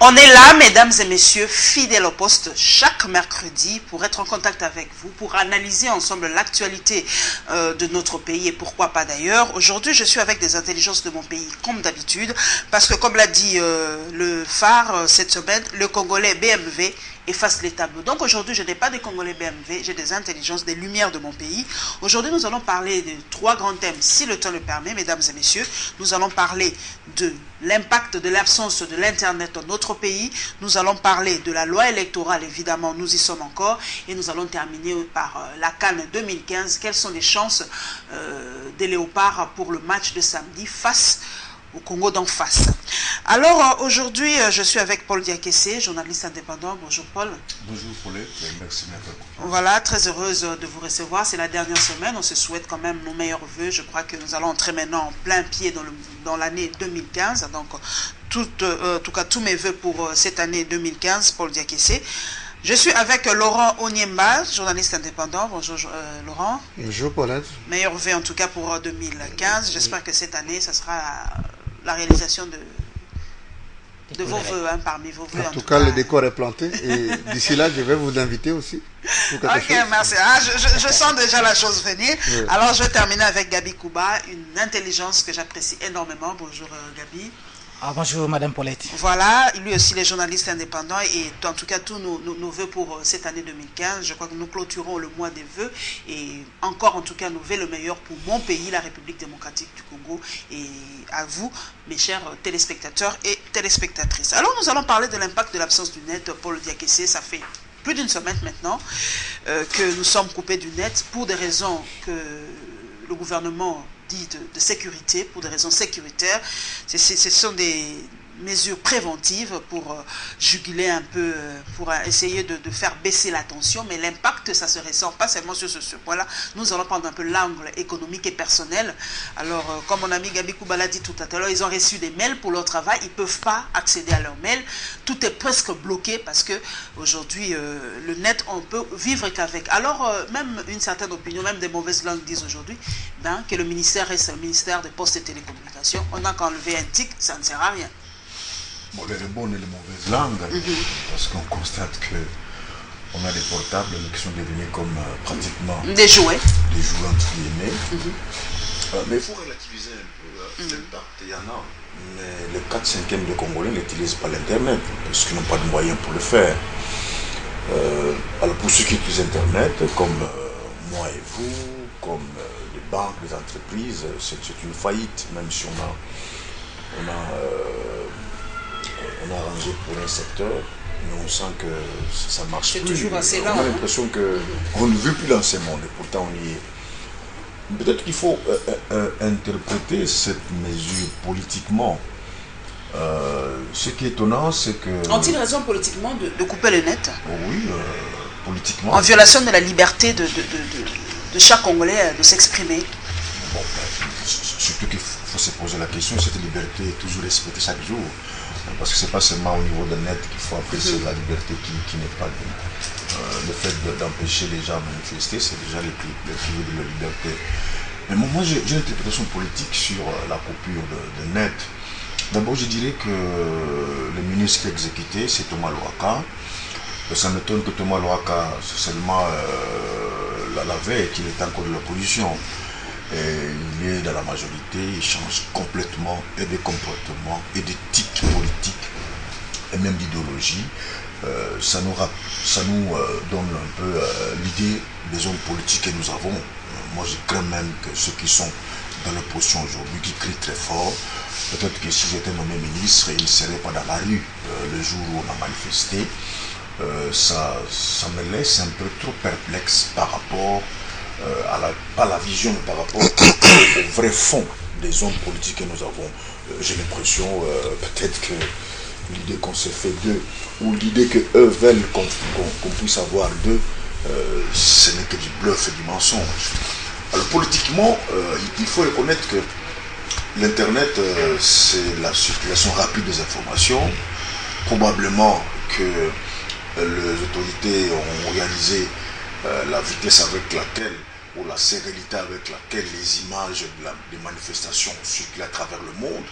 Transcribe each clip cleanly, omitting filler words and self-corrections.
On est là, mesdames et messieurs, fidèles au poste, chaque mercredi pour être en contact avec vous, pour analyser ensemble l'actualité de notre pays et pourquoi pas d'ailleurs. Aujourd'hui, je suis avec des intelligences de mon pays, comme d'habitude, parce que comme l'a dit le phare cette semaine, le Congolais BMW efface les tableaux. Donc aujourd'hui, je n'ai pas de Congolais BMW, j'ai des intelligences, des lumières de mon pays. Aujourd'hui, nous allons parler de trois grands thèmes, si le temps le permet, mesdames et messieurs. Nous allons parler de l'impact de l'absence de l'Internet dans notre pays. Nous allons parler de la loi électorale, évidemment, nous y sommes encore. Et nous allons terminer par la CAN 2015. Quelles sont les chances des Léopards pour le match de samedi face au Congo d'en face. Alors aujourd'hui, je suis avec Paul Diakessé, journaliste indépendant. Bonjour Paul. Bonjour Paulette, merci. Voilà, très heureuse de vous recevoir. C'est la dernière semaine, on se souhaite quand même nos meilleurs voeux. Je crois que nous allons entrer maintenant en plein pied dans l'année 2015. Donc, en tout cas, tous mes voeux pour cette année 2015, Paul Diakessé. Je suis avec Laurent Onyemba, journaliste indépendant. Bonjour Laurent. Bonjour Paulette. Meilleurs vœux en tout cas pour 2015. J'espère que cette année, ça sera la réalisation de vos vœux, hein, parmi vos vœux. En tout cas, le décor est planté et d'ici là, je vais vous inviter aussi. Ok, merci. Ah, je sens déjà la chose venir. Oui. Alors, je vais terminer avec Gabi Kouba, une intelligence que j'apprécie énormément. Bonjour Gabi. Ah, bonjour Madame Paulette. Voilà, lui aussi les journalistes indépendants et en tout cas tous nos vœux pour cette année 2015. Je crois que nous clôturons le mois des vœux et encore en tout cas nous vœux le meilleur pour mon pays, la République démocratique du Congo et à vous mes chers téléspectateurs et téléspectatrices. Alors nous allons parler de l'impact de l'absence du net. Paul Diakessé, ça fait plus d'une semaine maintenant que nous sommes coupés du net pour des raisons que le gouvernement dit de sécurité, pour des raisons sécuritaires. Ce sont des mesures préventives pour juguler un peu, pour essayer de faire baisser la tension, mais l'impact, ça se ressent pas seulement sur ce point-là. Nous allons prendre un peu l'angle économique et personnel. Alors, comme mon ami Gabi Kouba l'a dit tout à l'heure, ils ont reçu des mails pour leur travail, ils ne peuvent pas accéder à leurs mails. Tout est presque bloqué parce que aujourd'hui, le net, on peut vivre qu'avec. Alors, même une certaine opinion, même des mauvaises langues disent aujourd'hui que le ministère reste un ministère des postes et télécommunications. On n'a qu'à enlever un tic, ça ne sert à rien. Bon, les bonnes et les mauvaises langues, parce qu'on constate que on a des portables qui sont devenus comme pratiquement des jouets entre guillemets. Mais il faut relativiser un peu l'impact. Il y en a, mais les 4/5 des Congolais n'utilisent pas l'internet parce qu'ils n'ont pas de moyens pour le faire. Alors pour ceux qui utilisent internet, comme moi et vous, comme les banques, les entreprises, c'est une faillite, même si on a arrangé pour un secteur, mais on sent que ça marche plus. Toujours assez lent. On a l'impression qu'on ne veut plus dans ce monde, et pourtant on y est. Peut-être qu'il faut interpréter cette mesure politiquement. Ce qui est étonnant, c'est que... Ont-ils raison politiquement de couper le net? Oui, politiquement. En violation de la liberté de chaque Congolais de s'exprimer. Bon, surtout qu'il faut se poser la question, cette liberté est toujours respectée chaque jour. Parce que ce n'est pas seulement au niveau de net qu'il faut apprécier la liberté qui n'est pas le fait d'empêcher les gens de manifester, c'est déjà le pilier de la liberté. Mais moi j'ai une interprétation politique sur la coupure de net. D'abord, je dirais que le ministre qui a exécuté, c'est Thomas Louaka. Ça m'étonne que Thomas Louaka, c'est seulement la veille qu'il est encore de l'opposition. Il est dans la majorité, il change complètement et des comportements et d'éthique politique et même d'idéologie. Ça nous donne un peu l'idée des hommes politiques que nous avons. Moi je crains même que ceux qui sont dans l'opposition aujourd'hui, qui crient très fort, peut-être que si j'étais nommé ministre, ils ne seraient pas dans la rue le jour où on a manifesté. Ça me laisse un peu trop perplexe par rapport pas la vision, mais par rapport au vrai fond des hommes politiques que nous avons. J'ai l'impression, peut-être que l'idée qu'on s'est fait d'eux, ou l'idée qu'eux veulent qu'on puisse avoir d'eux, ce n'est que du bluff et du mensonge. Alors politiquement, il faut reconnaître que l'Internet, c'est la circulation rapide des informations. Probablement que les autorités ont réalisé la vitesse avec laquelle, ou la sérénité avec laquelle les images des manifestations circulent à travers le monde.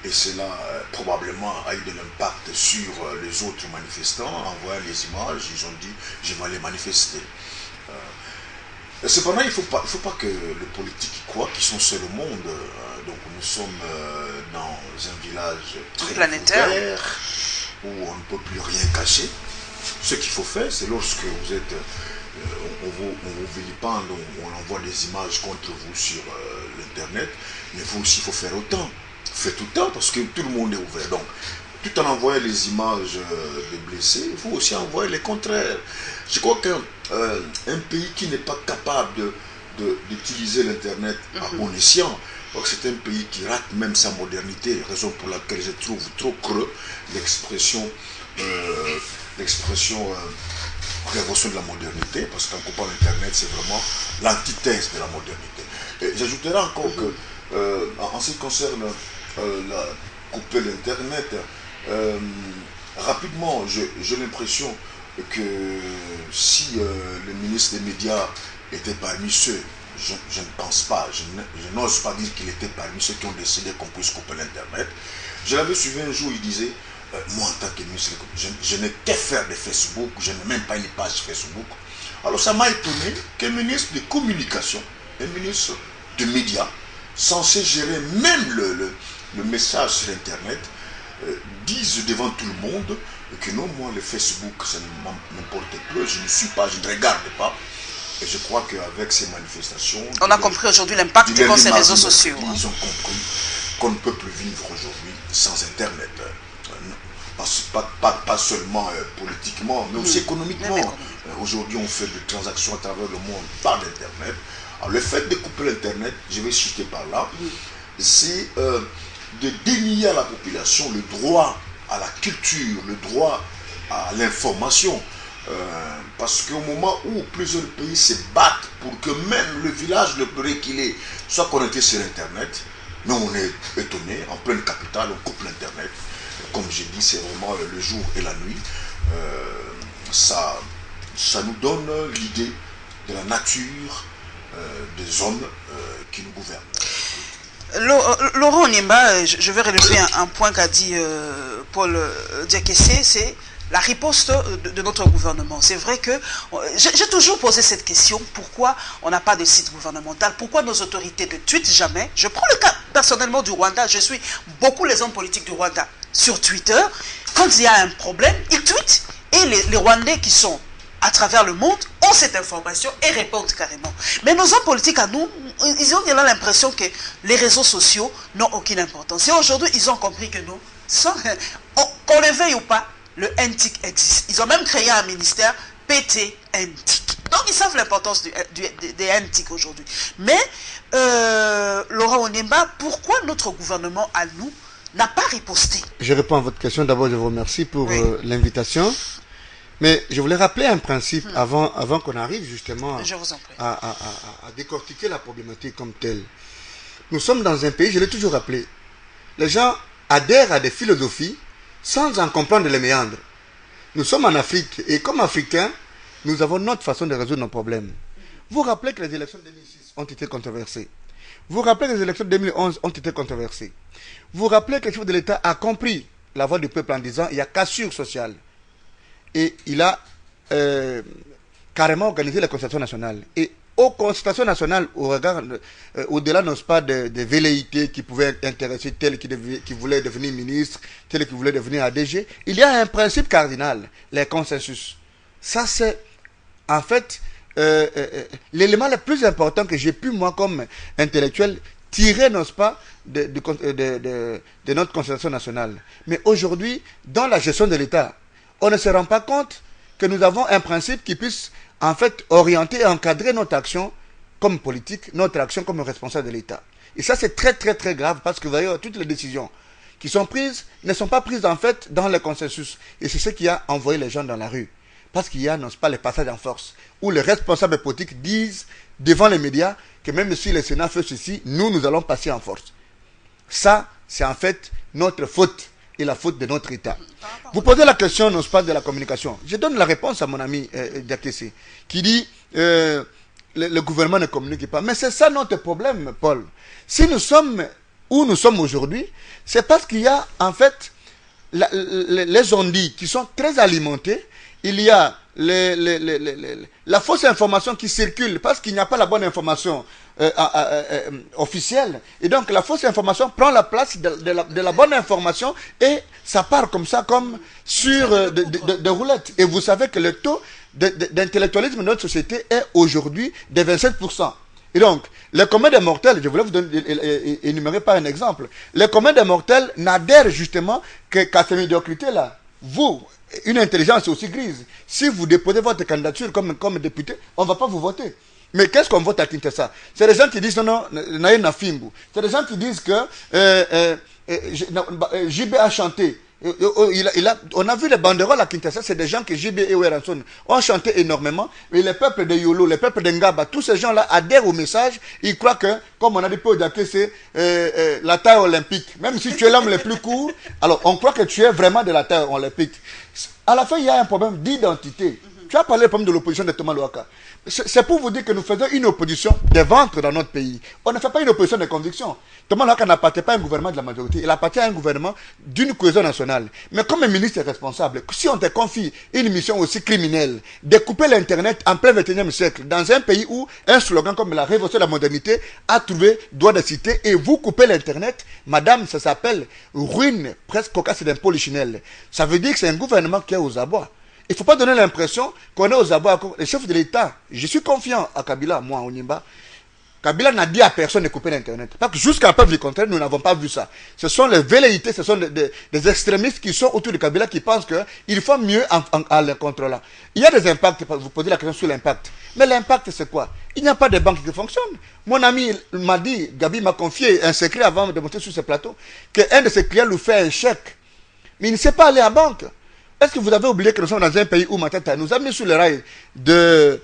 Et cela probablement a eu de l'impact sur les autres manifestants. En voyant les images, ils ont dit je vais aller manifester. Cependant, il ne faut pas que les politiques croient qu'ils sont seuls au monde. Donc nous sommes dans un village très planétaire ouvert, où on ne peut plus rien cacher. Ce qu'il faut faire, c'est lorsque vous êtes, on vous vilipende, on envoie des images contre vous sur l'internet, mais vous aussi il faut faire autant. Faites autant parce que tout le monde est ouvert. Donc, tout en envoyant les images des blessés, il faut aussi envoyer les contraires. Je crois qu'un pays qui n'est pas capable d'utiliser l'internet à bon escient, c'est un pays qui rate même sa modernité, raison pour laquelle je trouve trop creux l'expression révolution de la modernité, parce qu'en coupant l'internet, c'est vraiment l'antithèse de la modernité. J'ajouterai encore que, en ce qui concerne couper l'internet, rapidement, j'ai l'impression que si le ministre des médias était parmi ceux, je ne pense pas, je n'ose pas dire qu'il était parmi ceux qui ont décidé qu'on puisse couper l'internet. Je l'avais suivi un jour, il disait, moi en tant que ministre, je n'ai qu'à faire de Facebook, je n'ai même pas une page Facebook. Alors ça m'a étonné qu'un ministre de communication, un ministre de médias, censé gérer même le message sur internet, dise devant tout le monde que non, moi le Facebook ça ne m'importe plus, je ne suis pas, je ne regarde pas. Et je crois qu'avec ces manifestations... On a compris aujourd'hui l'impact qu'ont ces réseaux sociaux. Ils ont compris qu'on ne peut plus vivre aujourd'hui sans internet. Pas seulement politiquement, mais aussi économiquement. Aujourd'hui, on fait des transactions à travers le monde par l'internet. Alors le fait de couper l'internet, je vais citer par là, c'est de dénier à la population le droit à la culture, le droit à l'information. Parce qu'au moment où plusieurs pays se battent pour que même le village le plus reculé soit connecté sur internet, nous on est étonnés, en pleine capitale, on coupe l'internet. Comme j'ai dit, c'est vraiment le jour et la nuit. Ça nous donne l'idée de la nature des hommes qui nous gouvernent. Laurent Onyemba, je vais relever un point qu'a dit Paul Diakessé, c'est la riposte de notre gouvernement. C'est vrai que j'ai toujours posé cette question, pourquoi on n'a pas de site gouvernemental, pourquoi nos autorités ne tweetent jamais. Je prends le cas personnellement du Rwanda, je suis beaucoup les hommes politiques du Rwanda sur Twitter. Quand il y a un problème, ils tweetent et les Rwandais qui sont à travers le monde ont cette information et répondent carrément. Mais nos hommes politiques à nous, ils ont l'impression que les réseaux sociaux n'ont aucune importance. Et aujourd'hui, ils ont compris que nous, qu'on le veuille ou pas, le NTIC existe. Ils ont même créé un ministère PT-NTIC. Donc ils savent l'importance des NTIC aujourd'hui. Mais, Laurent Onyemba, pourquoi notre gouvernement à nous n'a pas riposté? Je réponds à votre question. D'abord, je vous remercie pour l'invitation. Mais je voulais rappeler un principe avant qu'on arrive justement à décortiquer la problématique comme telle. Nous sommes dans un pays, je l'ai toujours rappelé, les gens adhèrent à des philosophies sans en comprendre les méandres. Nous sommes en Afrique et comme Africains, nous avons notre façon de résoudre nos problèmes. Vous rappelez que les élections de 2006 ont été controversées. Vous rappelez que les élections de 2011 ont été controversées. Vous rappelez que le chef de l'État a compris la voix du peuple en disant il y a cassure sociale. Et il a carrément organisé la concertation nationale. Et aux concertations nationales, au-delà, n'est-ce pas, des velléités qui pouvaient intéresser tel qui voulait devenir ministre, tel qui voulait devenir ADG, il y a un principe cardinal, les consensus. Ça, c'est en fait l'élément le plus important que j'ai pu, moi, comme intellectuel, tirer, n'est-ce pas, de notre concertation nationale. Mais aujourd'hui, dans la gestion de l'État, on ne se rend pas compte que nous avons un principe qui puisse en fait orienter et encadrer notre action comme politique, notre action comme responsable de l'État. Et ça c'est très très très grave parce que vous voyez, toutes les décisions qui sont prises ne sont pas prises en fait dans le consensus. Et c'est ce qui a envoyé les gens dans la rue. Parce qu'il y a, non pas, les passages en force, où les responsables politiques disent devant les médias que même si le Sénat fait ceci, nous allons passer en force. Ça, c'est en fait notre faute. Et la faute de notre État. Vous posez la question, non pas, de la communication. Je donne la réponse à mon ami Diakessé, qui dit le gouvernement ne communique pas. Mais c'est ça notre problème, Paul. Si nous sommes où nous sommes aujourd'hui, c'est parce qu'il y a en fait les ondits qui sont très alimentés. Il y a la fausse information qui circule parce qu'il n'y a pas la bonne information officielle. Et donc la fausse information prend la place de la bonne information et ça part comme ça, comme sur de roulettes. Et vous savez que le taux d'intellectualisme de notre société est aujourd'hui de 27%. Et donc, le commun des mortels, je voulais vous énumérer par un exemple, le commun des mortels n'adhère justement qu'à ces médiocrités-là. Vous, une intelligence aussi grise, si vous déposez votre candidature comme député, on ne va pas vous voter. Mais qu'est-ce qu'on vote à Kinshasa? C'est des gens qui disent non, Naïna Fimbu. C'est des gens qui disent que JB a chanté. On a vu les banderoles à Kinshasa, c'est des gens que JB et Weranson ont chanté énormément. Et les peuples de Yolo, les peuples de Ngaba, tous ces gens-là adhèrent au message. Ils croient que, comme on a dit peu d'Aké, c'est la taille olympique. Même si tu es l'homme le plus court, alors on croit que tu es vraiment de la taille olympique. À la fin, il y a un problème d'identité. Tu as parlé du problème de l'opposition de Thomas Louaka. C'est pour vous dire que nous faisons une opposition des ventres dans notre pays. On ne fait pas une opposition de conviction. Thomas Louaka n'appartient pas à un gouvernement de la majorité. Il appartient à un gouvernement d'une cohésion nationale. Mais comme un ministre est responsable, si on te confie une mission aussi criminelle, découper l'Internet en plein 21e siècle, dans un pays où un slogan comme la révolution de la modernité a trouvé droit de cité, et vous coupez l'Internet, madame, ça s'appelle ruine presque cocasse d'un polichinelle. Ça veut dire que c'est un gouvernement qui est aux abois. Il ne faut pas donner l'impression qu'on est aux abois. Les chefs de l'État, je suis confiant à Kabila, moi, au Nimba. Kabila n'a dit à personne de couper l'Internet. Parce que jusqu'à la preuve du contraire, nous n'avons pas vu ça. Ce sont les velléités, ce sont des extrémistes qui sont autour de Kabila qui pensent qu'il faut mieux en le contrôler. Il y a des impacts, vous posez la question sur l'impact. Mais l'impact, c'est quoi? Il n'y a pas de banque qui fonctionne. Mon ami m'a dit, Gabi m'a confié un secret avant de monter sur ce plateau, qu'un de ses clients lui fait un chèque. Mais il ne sait pas aller à la banque. Est-ce que vous avez oublié que nous sommes dans un pays où Matata nous a mis sur le rail de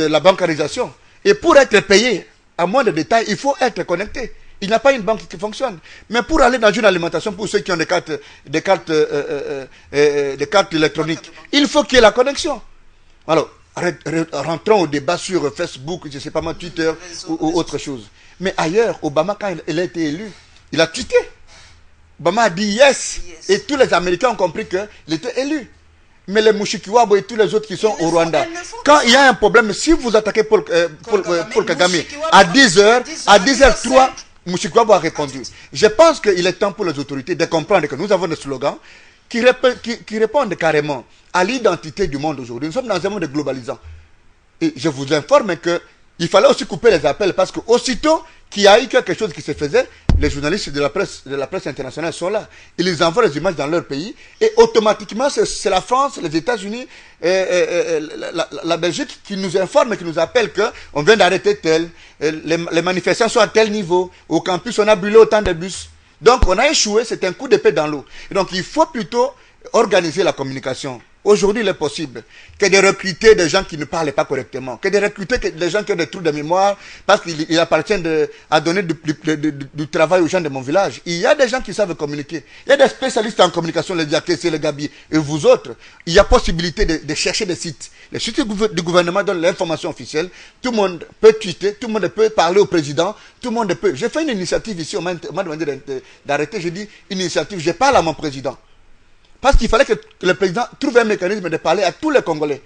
la bancarisation? Et pour être payé, à moins de détails, il faut être connecté. Il n'y a pas une banque qui fonctionne. Mais pour aller dans une alimentation, pour ceux qui ont des cartes électroniques, il faut qu'il y ait la connexion. Alors, rentrons au débat sur Facebook, je ne sais pas moi, Twitter ou autre chose. Mais ailleurs, Obama, quand il a été élu, il a tweeté. Obama a dit yes. Et tous les Américains ont compris qu'il était élu. Mais les Mushikiwabo et tous les autres qui sont au Rwanda, quand il y a un problème, si vous attaquez Paul Kagame à 10h, à 10h03, Mushikiwabo a répondu. Je pense qu'il est temps pour les autorités de comprendre que nous avons des slogans qui répondent carrément à l'identité du monde aujourd'hui. Nous sommes dans un monde globalisant. Et je vous informe qu'il fallait aussi couper les appels parce que aussitôt qu'il y a eu quelque chose qui se faisait, les journalistes de la presse internationale sont là. Ils envoient les images dans leur pays et automatiquement c'est la France, les États-Unis, la Belgique qui nous informent et qui nous appellent qu'on vient d'arrêter tel, les manifestants sont à tel niveau, au campus on a brûlé autant de bus. Donc on a échoué, c'est un coup d'épée dans l'eau. Donc il faut plutôt organiser la communication. Aujourd'hui, il est possible que de recruter des gens qui ne parlent pas correctement, que de recruter des gens qui ont des trous de mémoire, parce qu'il appartient à donner du travail aux gens de mon village. Il y a des gens qui savent communiquer. Il y a des spécialistes en communication, les Diakessé, les Gabi, et vous autres. Il y a possibilité de chercher des sites. Les sites du gouvernement donnent l'information officielle. Tout le monde peut tweeter, tout le monde peut parler au président, tout le monde peut. J'ai fait une initiative ici, on m'a demandé d'arrêter. J'ai dit, une initiative, je parle à mon président. Parce qu'il fallait que le président trouve un mécanisme de parler à tous les Congolais.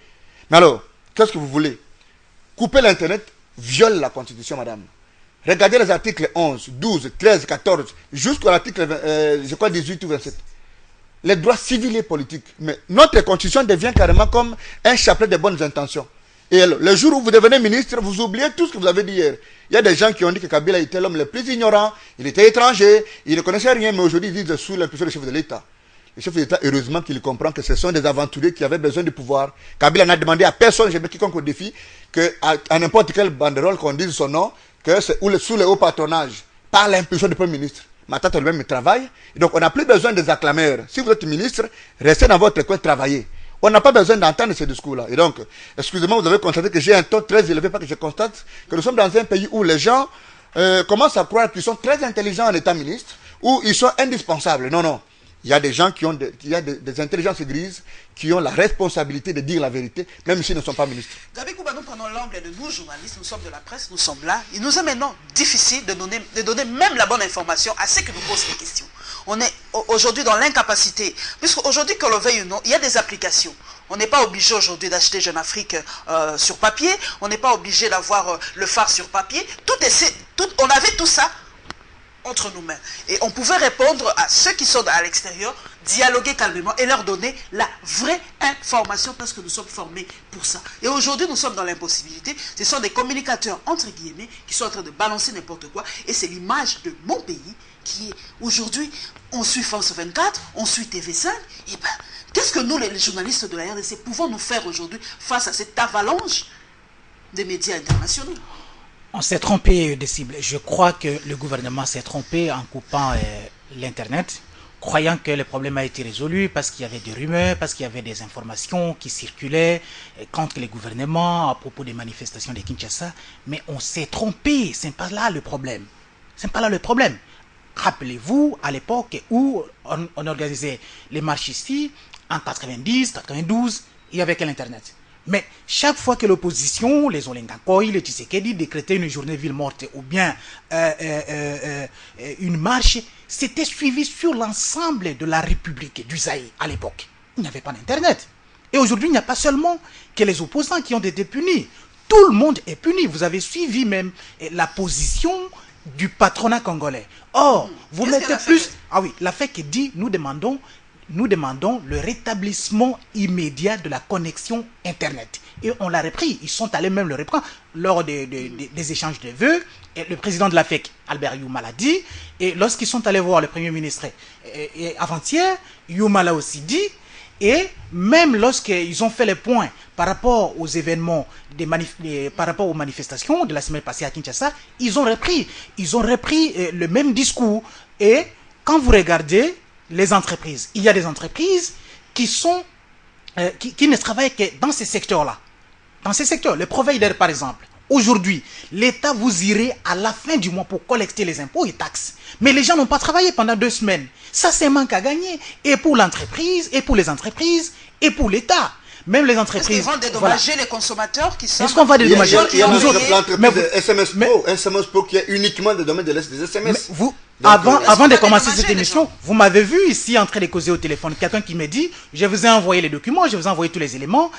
Mais alors, qu'est-ce que vous voulez? Couper l'Internet viole la Constitution, madame. Regardez les articles 11, 12, 13, 14, jusqu'à l'article 18 ou 27. Les droits civils et politiques. Mais notre Constitution devient carrément comme un chapelet de bonnes intentions. Et alors, le jour où vous devenez ministre, vous oubliez tout ce que vous avez dit hier. Il y a des gens qui ont dit que Kabila était l'homme le plus ignorant, il était étranger, il ne connaissait rien, mais aujourd'hui ils disent sous l'impulsion du chef de l'État. Le chef de l'État, heureusement qu'il comprend que ce sont des aventuriers qui avaient besoin du pouvoir. Kabila n'a demandé à personne, je mets quiconque au défi, qu'à n'importe quelle banderole qu'on dise son nom, que c'est sous le haut patronage, par l'impulsion du Premier ministre. Matata lui-même travaille. Et donc on n'a plus besoin des acclameurs. Si vous êtes ministre, restez dans votre coin, travaillez. On n'a pas besoin d'entendre ces discours-là. Et donc, excusez-moi, vous avez constaté que j'ai un taux très élevé, parce que je constate que nous sommes dans un pays où les gens commencent à croire qu'ils sont très intelligents en état ministre, où ils sont indispensables. Non, non. Il y a des gens qui ont des intelligences grises qui ont la responsabilité de dire la vérité, même s'ils ne sont pas ministres. Gabi Kouba, nous prenons l'angle de nous, journalistes, nous sommes de la presse, nous sommes là. Il nous est maintenant difficile de donner même la bonne information à ceux qui nous posent des questions. On est aujourd'hui dans l'incapacité, puisque aujourd'hui, qu'on le veuille ou non, il y a des applications. On n'est pas obligé aujourd'hui d'acheter Jeune Afrique sur papier, on n'est pas obligé d'avoir le phare sur papier. On avait tout ça entre nos mains. Et on pouvait répondre à ceux qui sont à l'extérieur, dialoguer calmement et leur donner la vraie information parce que nous sommes formés pour ça. Et aujourd'hui, nous sommes dans l'impossibilité. Ce sont des communicateurs, entre guillemets, qui sont en train de balancer n'importe quoi. Et c'est l'image de mon pays qui est aujourd'hui, on suit France 24, on suit TV5. Et ben, qu'est-ce que nous, les journalistes de la RDC, pouvons nous faire aujourd'hui face à cette avalanche des médias internationaux? On s'est trompé de cible. Je crois que le gouvernement s'est trompé en coupant l'Internet, croyant que le problème a été résolu parce qu'il y avait des rumeurs, parce qu'il y avait des informations qui circulaient contre les gouvernements à propos des manifestations de Kinshasa. Mais on s'est trompé. Ce n'est pas là le problème. Ce n'est pas là le problème. Rappelez-vous, à l'époque où on organisait les marches ici, en 90, 92, il n'y avait que l'Internet. Mais chaque fois que l'opposition, les Olengakoy, les Tshisekedi décrétaient une journée ville morte ou bien une marche, c'était suivi sur l'ensemble de la République du Zaïre à l'époque. Il n'y avait pas d'Internet. Et aujourd'hui, il n'y a pas seulement que les opposants qui ont été punis. Tout le monde est puni. Vous avez suivi même la position du patronat congolais. Or, vous mettez plus... Ah oui, la FEC dit, nous demandons le rétablissement immédiat de la connexion Internet. Et on l'a repris. Ils sont allés même le reprendre lors des échanges de vœux. Et le président de la FEC, Albert Youma, l'a dit. Et lorsqu'ils sont allés voir le Premier ministre avant-hier, Youma l'a aussi dit. Et même lorsqu'ils ont fait les points par rapport aux événements, par rapport aux manifestations de la semaine passée à Kinshasa, ils ont repris le même discours. Et quand vous regardez les entreprises, il y a des entreprises qui ne travaillent que dans ces secteurs-là. Dans ces secteurs, les providers par exemple. Aujourd'hui, l'État vous irait à la fin du mois pour collecter les impôts et taxes. Mais les gens n'ont pas travaillé pendant 2 semaines. Ça, c'est un manque à gagner. Et pour l'entreprise, et pour les entreprises, et pour l'État. Même les entreprises... Est-ce qu'ils vont dédommager les consommateurs qui sont... Est-ce qu'on va dédommager? Il y a l'entreprise SMS Pro qui est uniquement le domaine des SMS. Vous, avant de commencer cette émission, vous m'avez vu ici en train de causer au téléphone. Quelqu'un qui me dit, je vous ai envoyé les documents, je vous ai envoyé tous les éléments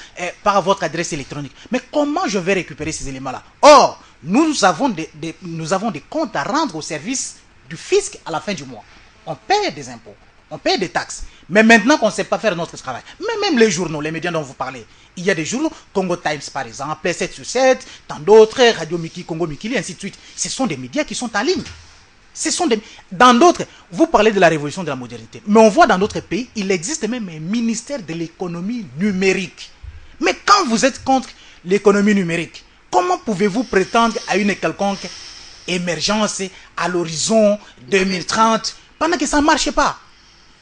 par votre adresse électronique. Mais comment je vais récupérer ces éléments-là? Or, nous avons des comptes à rendre au service du fisc à la fin du mois. On paie des impôts, on paie des taxes. Mais maintenant qu'on ne sait pas faire notre travail, mais même les journaux, les médias dont vous parlez, il y a des journaux, Congo Times par exemple, 7 sur 7, tant d'autres, Radio Miki, Congo Mikili, ainsi de suite. Ce sont des médias qui sont en ligne. Dans d'autres, vous parlez de la révolution de la modernité, mais on voit dans d'autres pays, il existe même un ministère de l'économie numérique. Mais quand vous êtes contre l'économie numérique, comment pouvez-vous prétendre à une quelconque émergence à l'horizon 2030 pendant que ça ne marche pas?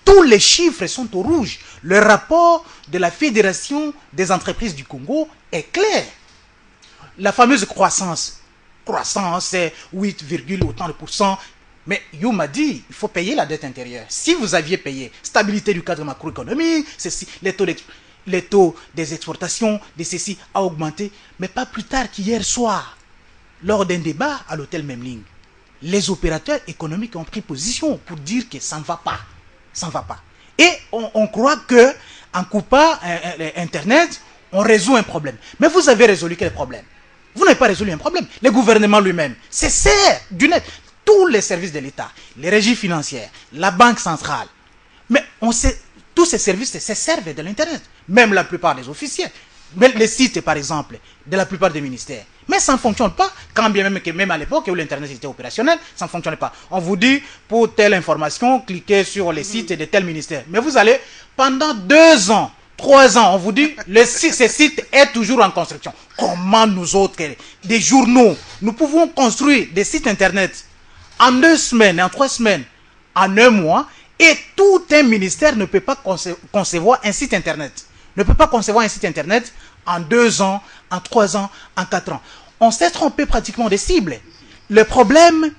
Tous les chiffres sont au rouge. Le rapport de la Fédération des entreprises du Congo est clair. La fameuse croissance, 8, autant de pourcents. Mais You m'a dit, il faut payer la dette intérieure. Si vous aviez payé, stabilité du cadre macroéconomique, les taux des exportations de ceci a augmenté, mais pas plus tard qu'hier soir, lors d'un débat à l'hôtel Memling, les opérateurs économiques ont pris position pour dire que ça ne va pas. Ça ne va pas. Et on croit que en coupant Internet, on résout un problème. Mais vous avez résolu quel problème? Vous n'avez pas résolu un problème. Le gouvernement lui-même se sert du net. Tous les services de l'État, les régies financières, la banque centrale. Mais tous ces services se servent de l'Internet. Même la plupart des officiers. Même les sites, par exemple, de la plupart des ministères. Mais ça ne fonctionne pas, quand bien même que même à l'époque où l'Internet était opérationnel, ça ne fonctionnait pas. On vous dit, pour telle information, cliquez sur les sites de tel ministère. Mais vous allez, pendant 2 ans, 3 ans, on vous dit, ce site est toujours en construction. Comment nous autres, des journaux, nous pouvons construire des sites Internet en 2 semaines, en 3 semaines, en 1 mois, et tout un ministère ne peut pas concevoir un site Internet. Ne peut pas concevoir un site Internet en 2 ans, en 3 ans, en 4 ans. On s'est trompé pratiquement des cibles. Le problème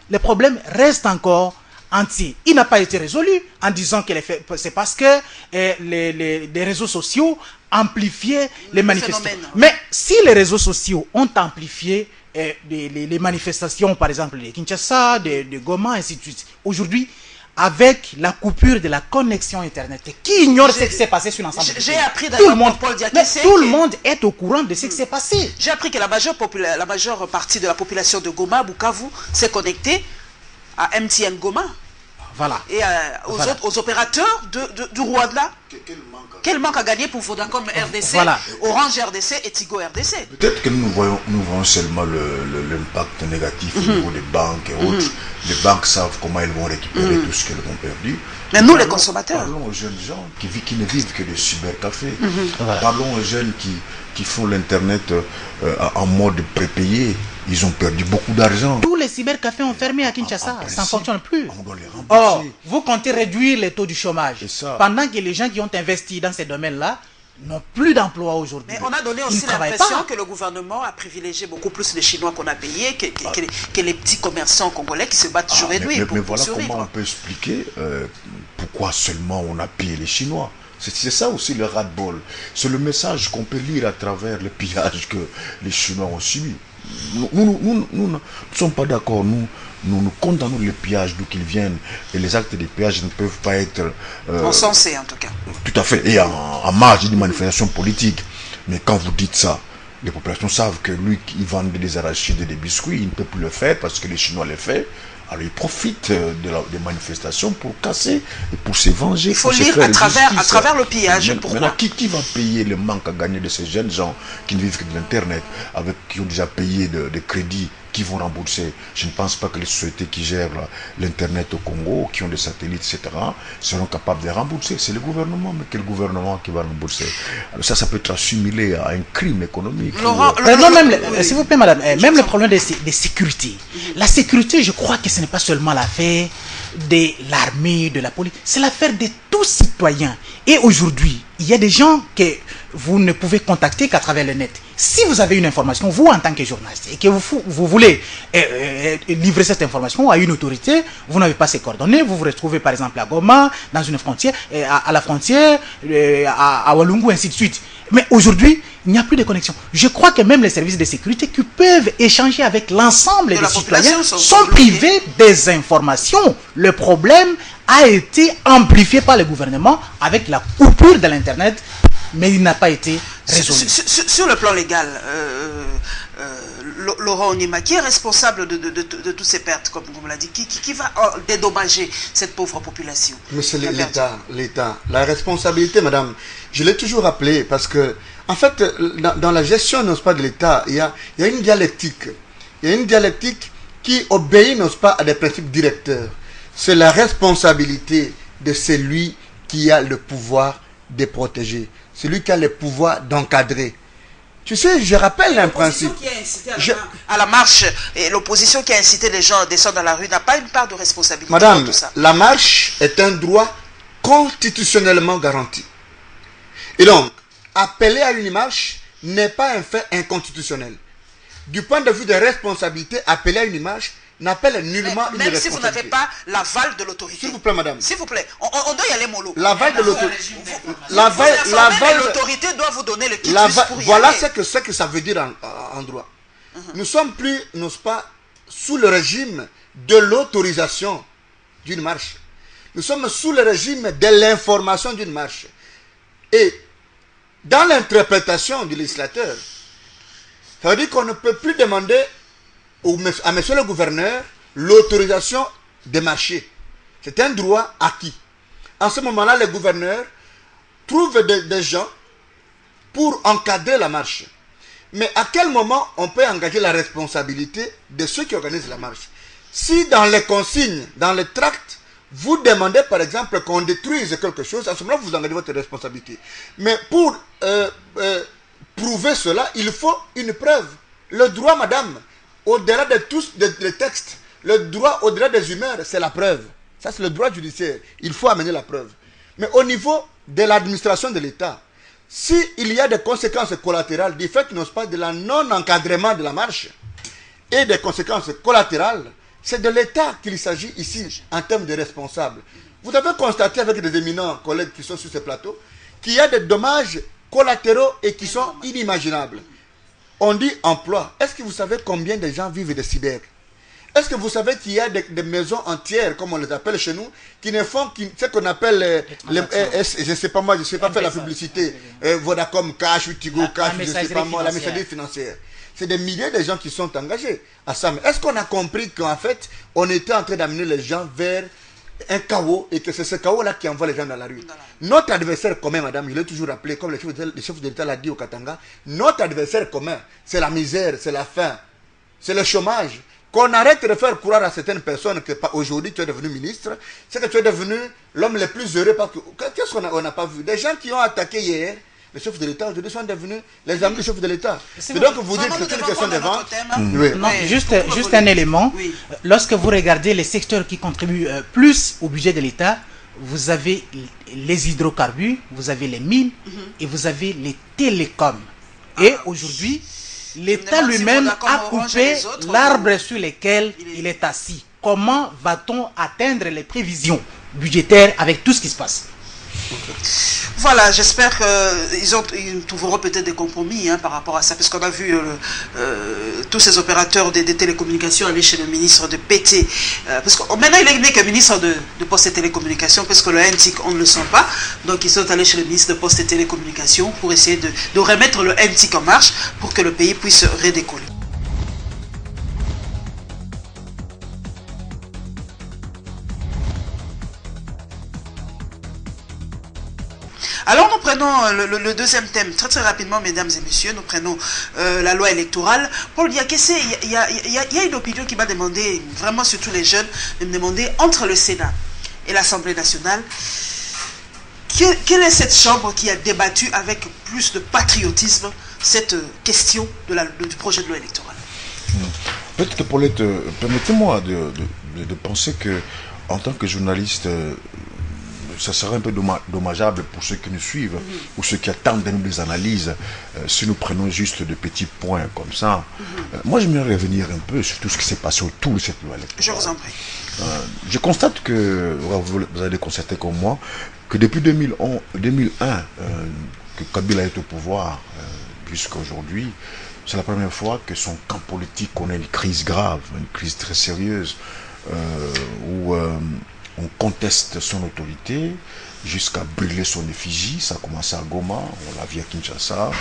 reste encore entier, il n'a pas été résolu en disant que c'est parce que les réseaux sociaux amplifiaient les manifestations. Phénomène. Mais si les réseaux sociaux ont amplifié les manifestations, par exemple, de Kinshasa, de Goma, ainsi de suite, aujourd'hui, avec la coupure de la connexion Internet, qui ignore ce qui s'est passé sur l'ensemble du pays? J'ai appris d'ailleurs par Paul Diakité tout le monde est au courant de ce qui s'est passé. J'ai appris que la majeure partie de la population de Goma, Bukavu, s'est connectée à MTN Goma. Voilà. Et aux opérateurs du Rwanda. Quel manque à gagner pour Vodacom RDC, voilà. Orange RDC et Tigo RDC? Peut-être que nous voyons seulement l'impact négatif au niveau des banques et autres. Les banques savent comment elles vont récupérer tout ce qu'elles ont perdu. Mais nous, les consommateurs. Parlons aux jeunes gens qui ne vivent que de cybercafés. Voilà. Parlons aux jeunes qui font l'Internet en mode prépayé. Ils ont perdu beaucoup d'argent. Tous les cybercafés ont fermé à Kinshasa. Ça ne fonctionne plus. On doit les rembourser. Or, vous comptez réduire les taux du chômage. Ça. Pendant que les gens qui ont investi dans ces domaines-là n'ont plus d'emploi aujourd'hui. Mais on a donné aussi l'impression que le gouvernement a privilégié beaucoup plus les Chinois qu'on a payés que les petits commerçants congolais qui se battent jour et nuit pour voilà survivre. comment on peut expliquer pourquoi seulement on a payé les Chinois. C'est ça aussi le ras-de-bol. C'est le message qu'on peut lire à travers le pillage que les Chinois ont subi. Nous ne sommes pas d'accord. Nous condamnons les pillages d'où qu'ils viennent. Et les actes de pillage ne peuvent pas être... encensés en tout cas. Tout à fait. Et en marge d'une manifestation politique. Mais quand vous dites ça, les populations savent que lui qui vend des arachides et des biscuits, il ne peut plus le faire parce que les Chinois le font. Alors il profite des manifestations pour casser et pour se venger. Il faut lire à travers le pillage. Maintenant, qui va payer le manque à gagner de ces jeunes gens qui ne vivent que de l'Internet, qui ont déjà payé des crédits, qui vont rembourser? Je ne pense pas que les sociétés qui gèrent l'Internet au Congo, qui ont des satellites, etc., seront capables de rembourser. C'est le gouvernement, mais quel gouvernement qui va rembourser? Alors ça peut être assimilé à un crime économique. S'il vous plaît, madame, même le problème des sécurités. La sécurité, je crois que ce n'est pas seulement l'affaire de l'armée, de la police, c'est l'affaire de tous citoyens. Et aujourd'hui, il y a des gens que vous ne pouvez contacter qu'à travers le net. Si vous avez une information, vous en tant que journaliste, et que vous voulez livrer cette information à une autorité, vous n'avez pas ses coordonnées, vous vous retrouvez par exemple à Goma, dans une frontière, à la frontière, à Walungu, ainsi de suite. Mais aujourd'hui, il n'y a plus de connexion. Je crois que même les services de sécurité qui peuvent échanger avec l'ensemble des citoyens sont privés des informations. Le problème a été amplifié par le gouvernement avec la coupure de l'Internet, mais il n'a pas été résolu. Sur le plan légal, Laurent Onima, qui est responsable de toutes ces pertes, comme vous me l'avez dit, qui va dédommager cette pauvre population? Mais c'est l'État. La responsabilité, madame, je l'ai toujours rappelé, parce que, en fait, dans la gestion, n'est-ce pas, de l'État, il y a une dialectique. Il y a une dialectique qui obéit, n'est-ce pas, à des principes directeurs. C'est la responsabilité de celui qui a le pouvoir de protéger, celui qui a le pouvoir d'encadrer. Tu sais, je rappelle un principe. À la marche, et l'opposition qui a incité les gens à descendre dans la rue n'a pas une part de responsabilité. Madame, dans tout ça. La marche est un droit constitutionnellement garanti. Et donc, appeler à une marche n'est pas un fait inconstitutionnel. Du point de vue de responsabilité, appeler à une marche n'appelle nullement une responsabilité. Même si vous n'avez pas l'aval de l'autorité. S'il vous plaît, madame. S'il vous plaît, on doit y aller mollo. L'aval de l'autorité. L'autorité doit vous donner le kit pour y voilà aller. ce que ça veut dire en droit. Nous sommes plus, n'est-ce pas, sous le régime de l'autorisation d'une marche. Nous sommes sous le régime de l'information d'une marche. Et dans l'interprétation du législateur, ça veut dire qu'on ne peut plus demander à monsieur le gouverneur l'autorisation de marcher. C'est un droit acquis. En ce moment-là, le gouverneur trouve des gens pour encadrer la marche. Mais à quel moment on peut engager la responsabilité de ceux qui organisent la marche? Si dans les consignes, dans les tracts, vous demandez par exemple qu'on détruise quelque chose, à ce moment-là, vous engagez votre responsabilité. Mais pour prouver cela, il faut une preuve. Le droit, madame, au-delà de tous les textes, le droit au-delà des humeurs, c'est la preuve. Ça, c'est le droit judiciaire. Il faut amener la preuve. Mais au niveau de l'administration de l'État, s'il y a des conséquences collatérales du fait, n'est-ce pas, de la non-encadrement de la marche et des conséquences collatérales, C'est de l'État qu'il s'agit ici en termes de responsables. Vous avez constaté avec des éminents collègues qui sont sur ce plateau qu'il y a des dommages collatéraux et qui sont inimaginables. On dit emploi. Est-ce que vous savez combien de gens vivent de cyber? Est-ce que vous savez qu'il y a des maisons entières, comme on les appelle chez nous, qui ne font que ce qu'on appelle, je ne sais pas moi, je ne sais pas faire la publicité, Vodacom Cash ou Tigo Cash, je ne sais pas moi, la messagerie financière. C'est des milliers de gens qui sont engagés à ça. Mais est-ce qu'on a compris qu'en fait, on était en train d'amener les gens vers un chaos et que c'est ce chaos-là qui envoie les gens dans la rue? Notre adversaire commun, madame, je l'ai toujours rappelé, comme le chef de l'État l'a dit au Katanga, notre adversaire commun, c'est la misère, c'est la faim, c'est le chômage. Qu'on arrête de faire croire à certaines personnes que aujourd'hui tu es devenu ministre, c'est que tu es devenu l'homme le plus heureux. Parce que qu'est-ce qu'on n'a pas vu? Des gens qui ont attaqué hier le chef de l'État aujourd'hui sont devenus les amis du chef de l'État. C'est donc vous dites que c'est une question de vente. Oui. Non, juste un élément. Oui. Lorsque vous regardez les secteurs qui contribuent plus au budget de l'État, vous avez les hydrocarbures, vous avez les mines et vous avez les télécoms. Et aujourd'hui, l'État lui-même a coupé l'arbre sur lequel il est assis. Comment va-t-on atteindre les prévisions budgétaires avec tout ce qui se passe? Voilà, j'espère qu'ils trouveront peut-être des compromis par rapport à ça, parce qu'on a vu tous ces opérateurs des télécommunications aller chez le ministre de PT. Parce que maintenant, il n'est que ministre de Poste et Télécommunications, parce que le NTIC, on ne le sent pas. Donc, ils sont allés chez le ministre de Poste et Télécommunications pour essayer de remettre le NTIC en marche pour que le pays puisse redécoller. Alors nous prenons le deuxième thème, très très rapidement mesdames et messieurs, nous prenons la loi électorale. Paul Diakessé, il y a une opinion qui m'a demandé, vraiment surtout les jeunes, de me demander entre le Sénat et l'Assemblée nationale, quelle est cette chambre qui a débattu avec plus de patriotisme cette question du projet de loi électorale? Peut-être que Paulette, permettez-moi de penser que en tant que journaliste, ça serait un peu dommageable pour ceux qui nous suivent ou ceux qui attendent de nous des analyses si nous prenons juste de petits points comme ça. Moi, j'aimerais revenir un peu sur tout ce qui s'est passé autour de cette loi électorale. Je vous en prie. Je constate que, vous allez constater comme moi, que depuis 2001, que Kabila est au pouvoir jusqu'à aujourd'hui, c'est la première fois que son camp politique connaît une crise grave, une crise très sérieuse, où on conteste son autorité jusqu'à brûler son effigie. Ça a commencé à Goma, on l'a vu à Kinshasa.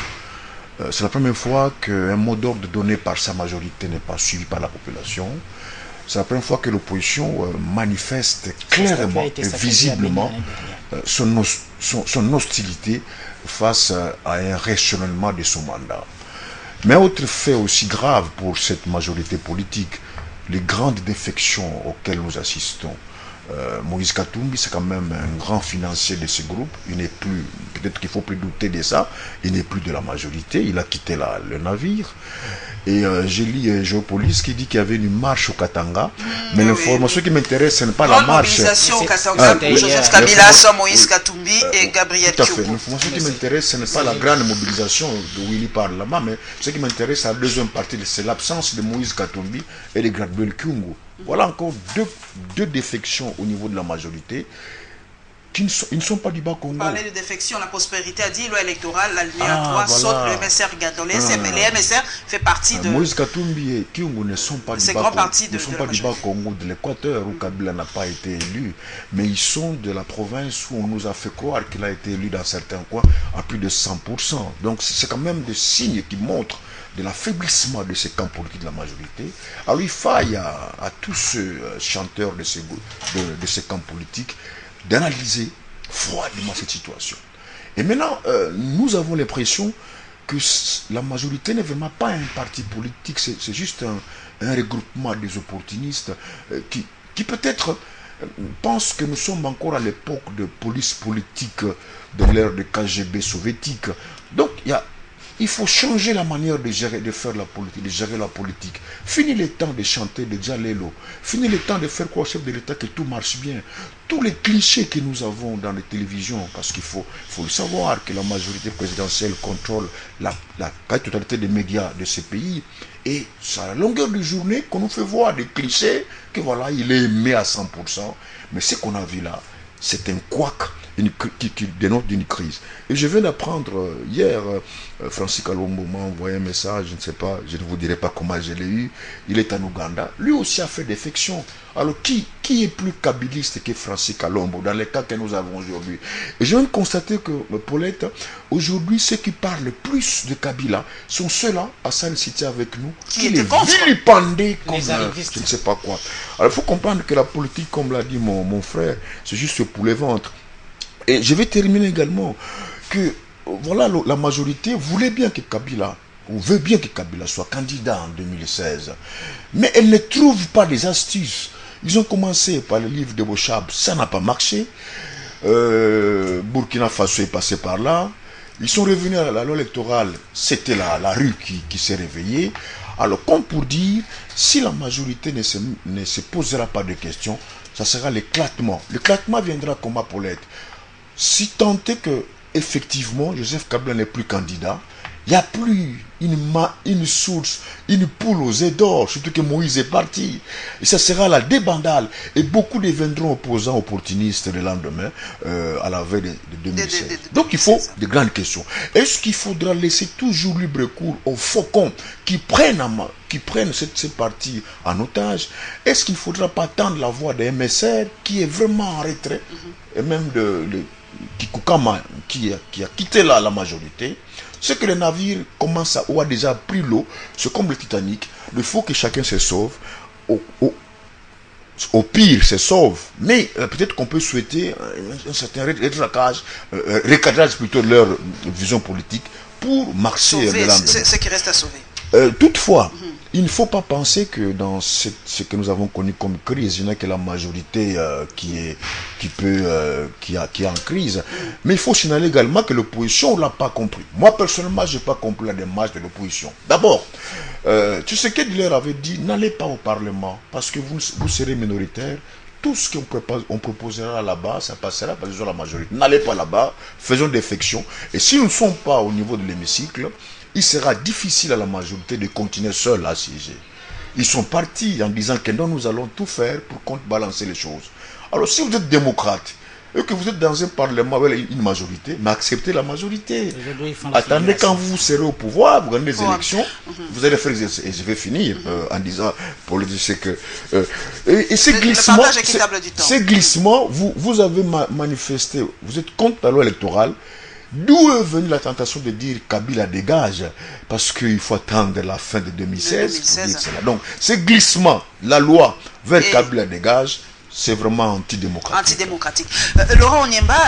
C'est la première fois qu'un mot d'ordre donné par sa majorité n'est pas suivi par la population. C'est la première fois que l'opposition manifeste clairement et visiblement son hostilité face à un rationnement de son mandat. Mais autre fait aussi grave pour cette majorité politique, les grandes défections auxquelles nous assistons. Moïse Katumbi, c'est quand même un grand financier de ce groupe. Il n'est plus, peut-être qu'il faut plus douter de ça, il n'est plus de la majorité, il a quitté le navire. Et j'ai lu Géopolis qui dit qu'il y avait une marche au Katanga, mais l'information qui m'intéresse, ce n'est pas la marche. Mobilisation au Katanga pour Joseph Kabila, Moïse Katumbi et Gabriel Tout à fait. L'information qui m'intéresse, ce n'est pas la grande mobilisation de Willy parle là-bas, mais ce qui m'intéresse, la deuxième partie, c'est l'absence de Moïse Katumbi et de Gabriel Kyungu. Voilà encore deux défections au niveau de la majorité qui ils ne sont pas du bas Congo. Parler de défection, la prospérité a dit loi électorale, la ligne 3 saute le MSR Gadon. Les MSR fait partie de... Moïse Katumbi et Kyungu ne sont pas du bas Congo, de l'Équateur où Kabila n'a pas été élu, mais ils sont de la province où on nous a fait croire qu'il a été élu dans certains coins à plus de 100%. Donc c'est quand même des signes qui montrent de l'affaiblissement de ces camps politiques de la majorité. Alors il faille à tous ceux chanteurs de ces camps politiques d'analyser froidement cette situation. Et maintenant, nous avons l'impression que la majorité n'est vraiment pas un parti politique, c'est juste un regroupement des opportunistes qui peut-être pensent que nous sommes encore à l'époque de police politique de l'ère de KGB soviétique. Donc il y a Il faut changer la manière de gérer, de faire la politique, de gérer la politique. Fini le temps de chanter de Djalelo. Fini le temps de faire quoi au chef de l'État que tout marche bien. Tous les clichés que nous avons dans les télévisions, parce qu'il faut le savoir que la majorité présidentielle contrôle la quasi-totalité des médias de ce pays. Et c'est à la longueur de journée qu'on nous fait voir des clichés que voilà, il est aimé à 100%. Mais ce qu'on a vu là, c'est un couac qui dénote d'une crise. Et je viens d'apprendre hier, Francis Kalombo m'a envoyé un message, je ne sais pas, je ne vous dirai pas comment je l'ai eu, il est en Ouganda, lui aussi a fait défection. Alors qui est plus kabiliste que Francis Kalombo dans les cas que nous avons aujourd'hui? Et je viens de constater que, Paulette, aujourd'hui, ceux qui parlent le plus de Kabila sont ceux-là, à San City avec nous, qui les vilipendent comme je ne sais pas quoi. Alors il faut comprendre que la politique, comme l'a dit mon frère, c'est juste pour les ventres. Et je vais terminer également que voilà, la majorité voulait bien que Kabila, ou veut bien que Kabila soit candidat en 2016, mais elle ne trouve pas des astuces. Ils ont commencé par le livre de Bochab, ça n'a pas marché. Burkina Faso est passé par là. Ils sont revenus à la loi électorale, c'était la rue qui s'est réveillée. Alors, comme pour dire, si la majorité ne se posera pas de questions, ça sera l'éclatement. L'éclatement viendra comme à Paulette. Si tant est que, effectivement, Joseph Kabila n'est plus candidat, il n'y a plus une source, une poule aux œufs d'or, surtout que Moïse est parti. Et ça sera la débandale. Et beaucoup deviendront opposants opportunistes le lendemain, à la veille de 2016. Donc il faut de grandes questions. Est-ce qu'il faudra laisser toujours libre cours aux faucons qui prennent cette partie en otage? Est-ce qu'il ne faudra pas tendre la voix des MSR qui est vraiment en retrait, et même de Kikoukama qui a quitté la majorité? C'est que les navires commencent ou a déjà pris l'eau, c'est comme le Titanic. Il faut que chacun se sauve. Au pire, se sauve. Mais peut-être qu'on peut souhaiter un certain recadrage plutôt de leur vision politique pour marcher de l'endemain. Ce qui reste à sauver. Toutefois, il ne faut pas penser que dans ce que nous avons connu comme crise, il n'y a que la majorité qui est en crise. Mais il faut signaler également que l'opposition ne l'a pas compris. Moi, personnellement, je n'ai pas compris la démarche de l'opposition. D'abord, Tshisekedi leur avait dit, n'allez pas au Parlement parce que vous serez minoritaire. Tout ce qu'on proposera là-bas, ça passera parce qu'ils ont la majorité. N'allez pas là-bas, faisons défection. Et si nous ne sommes pas au niveau de l'hémicycle, il sera difficile à la majorité de continuer seul à siéger. Ils sont partis en disant que non, nous allons tout faire pour contrebalancer les choses. Alors si vous êtes démocrate et que vous êtes dans un parlement avec une majorité, mais acceptez la majorité. Attendez quand vous serez au pouvoir, vous gagnez les élections, vous allez faire, et je vais finir en disant, pour le dire, c'est que et ces glissements, vous avez manifesté, vous êtes contre la loi électorale. D'où est venue la tentation de dire Kabila dégage? Parce qu'il faut attendre la fin de 2016. Donc, ce glissement, la loi vers Kabila dégage, c'est vraiment antidémocratique. Laurent Onyemba,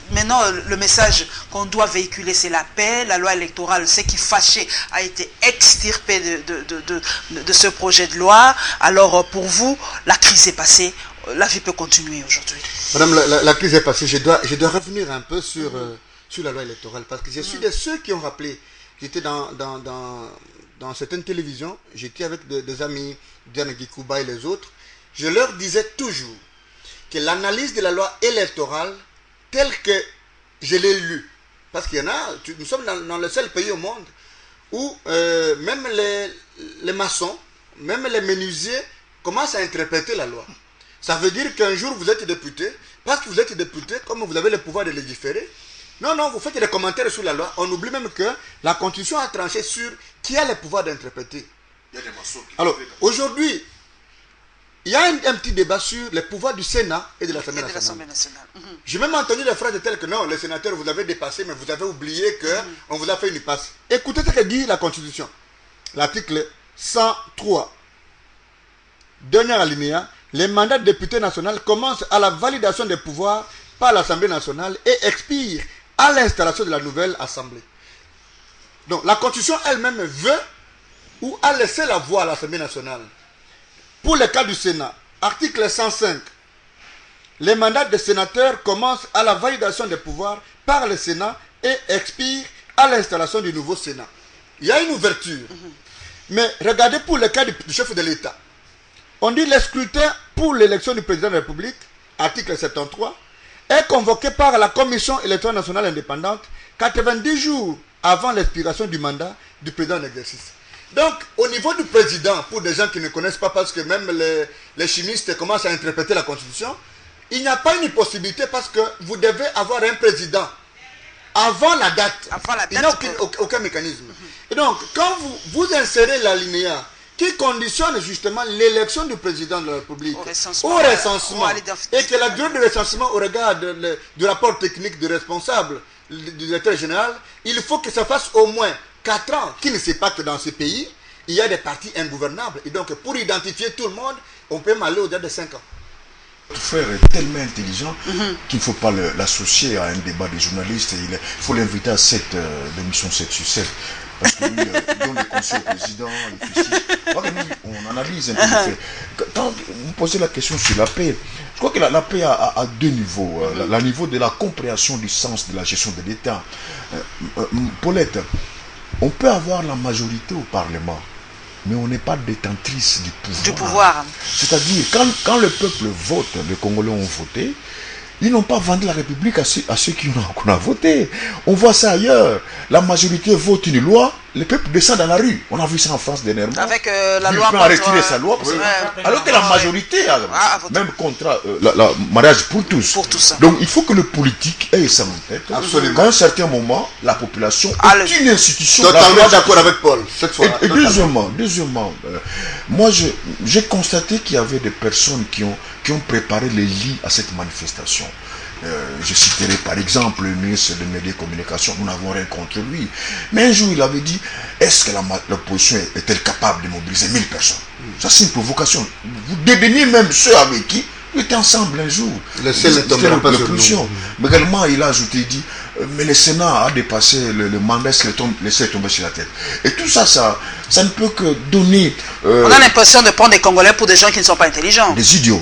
maintenant, le message qu'on doit véhiculer, c'est la paix. La loi électorale, ce qui fâché, a été extirpé de ce projet de loi. Alors, pour vous, la crise est passée. La vie peut continuer aujourd'hui. Madame, la crise est passée. Je dois revenir un peu sur la loi électorale, parce que je suis de ceux qui ont rappelé, j'étais dans certaines télévisions, j'étais avec des amis, Diane Gikouba et les autres, je leur disais toujours que l'analyse de la loi électorale, telle que je l'ai lue, parce qu'il y en a, nous sommes dans le seul pays au monde où même les maçons, même les menuisiers commencent à interpréter la loi. Ça veut dire qu'un jour vous êtes député, parce que vous êtes député, comme vous avez le pouvoir de légiférer, non, vous faites des commentaires sur la loi. On oublie même que la Constitution a tranché sur qui a le pouvoir d'interpréter. Alors, aujourd'hui, il y a un petit débat sur les pouvoirs du Sénat et de l'Assemblée nationale. J'ai même entendu des phrases telles que non, les sénateurs, vous avez dépassé, mais vous avez oublié qu'on vous a fait une passe. Écoutez ce que dit la Constitution. L'article 103. Dernier alinéa. Les mandats de député national commencent à la validation des pouvoirs par l'Assemblée nationale et expirent à l'installation de la nouvelle Assemblée. Donc la Constitution elle-même veut ou a laissé la voie à l'Assemblée nationale. Pour le cas du Sénat, article 105, les mandats des sénateurs commencent à la validation des pouvoirs par le Sénat et expirent à l'installation du nouveau Sénat. il y a une ouverture. Mais regardez pour le cas du chef de l'État. On dit le scrutin pour l'élection du président de la République, article 73, est convoqué par la Commission électorale nationale indépendante 90 jours avant l'expiration du mandat du président en exercice. Donc, au niveau du président, pour des gens qui ne connaissent pas, parce que même les chimistes commencent à interpréter la Constitution, il n'y a pas une possibilité parce que vous devez avoir un président avant la date. Il n'y a aucun mécanisme. Et donc, quand vous insérez l'alinéa qui conditionne justement l'élection du président de la République au recensement et que la durée de recensement au regard du rapport technique du responsable, du directeur général, il faut que ça fasse au moins 4 ans, qui ne sait pas que dans ce pays, il y a des partis ingouvernables. Et donc, pour identifier tout le monde, on peut aller au-delà de 5 ans. Votre frère est tellement intelligent qu'il ne faut pas l'associer à un débat des journalistes. Il faut l'inviter à cette émission 7 sur 7. Parce que lui, il donne des conseils au président, il fait ci. On analyse un peu le fait. Quand vous posez la question sur la paix, je crois que la paix a deux niveaux. Le niveau de la compréhension du sens de la gestion de l'État. Paulette, on peut avoir la majorité au Parlement, mais on n'est pas détentrice du pouvoir. C'est-à-dire, quand le peuple vote, les Congolais ont voté, ils n'ont pas vendu la République à ceux qui ont voté. On voit ça ailleurs. La majorité vote une loi, le peuple descend dans la rue. On a vu ça en France dernièrement. Avec la loi contre... retirer sa loi. Alors que la majorité a même contre le mariage pour tous. Donc il faut que le politique ait ça en tête. Absolument. Qu'à un certain moment, la population est une institution. Totalement d'accord avec Paul. Cette fois. Et deuxièmement, moi j'ai constaté qu'il y avait des personnes qui ont préparé les lits à cette manifestation. Je citerai par exemple le ministre des Médias et Communications, nous n'avons rien contre lui. Mais un jour il avait dit, est-ce que l'opposition est-elle capable de mobiliser 1000 personnes? Ça c'est une provocation. Vous dédaignez même ceux avec qui vous étiez ensemble un jour. Le Sénat tombera pas sur nous. Mais également il a ajouté, il dit, mais le Sénat a dépassé le mandat, est-ce que le Sénat est tombé sur la tête? Et tout ça, ça ne peut que donner... on a l'impression de prendre des Congolais pour des gens qui ne sont pas intelligents. Des idiots.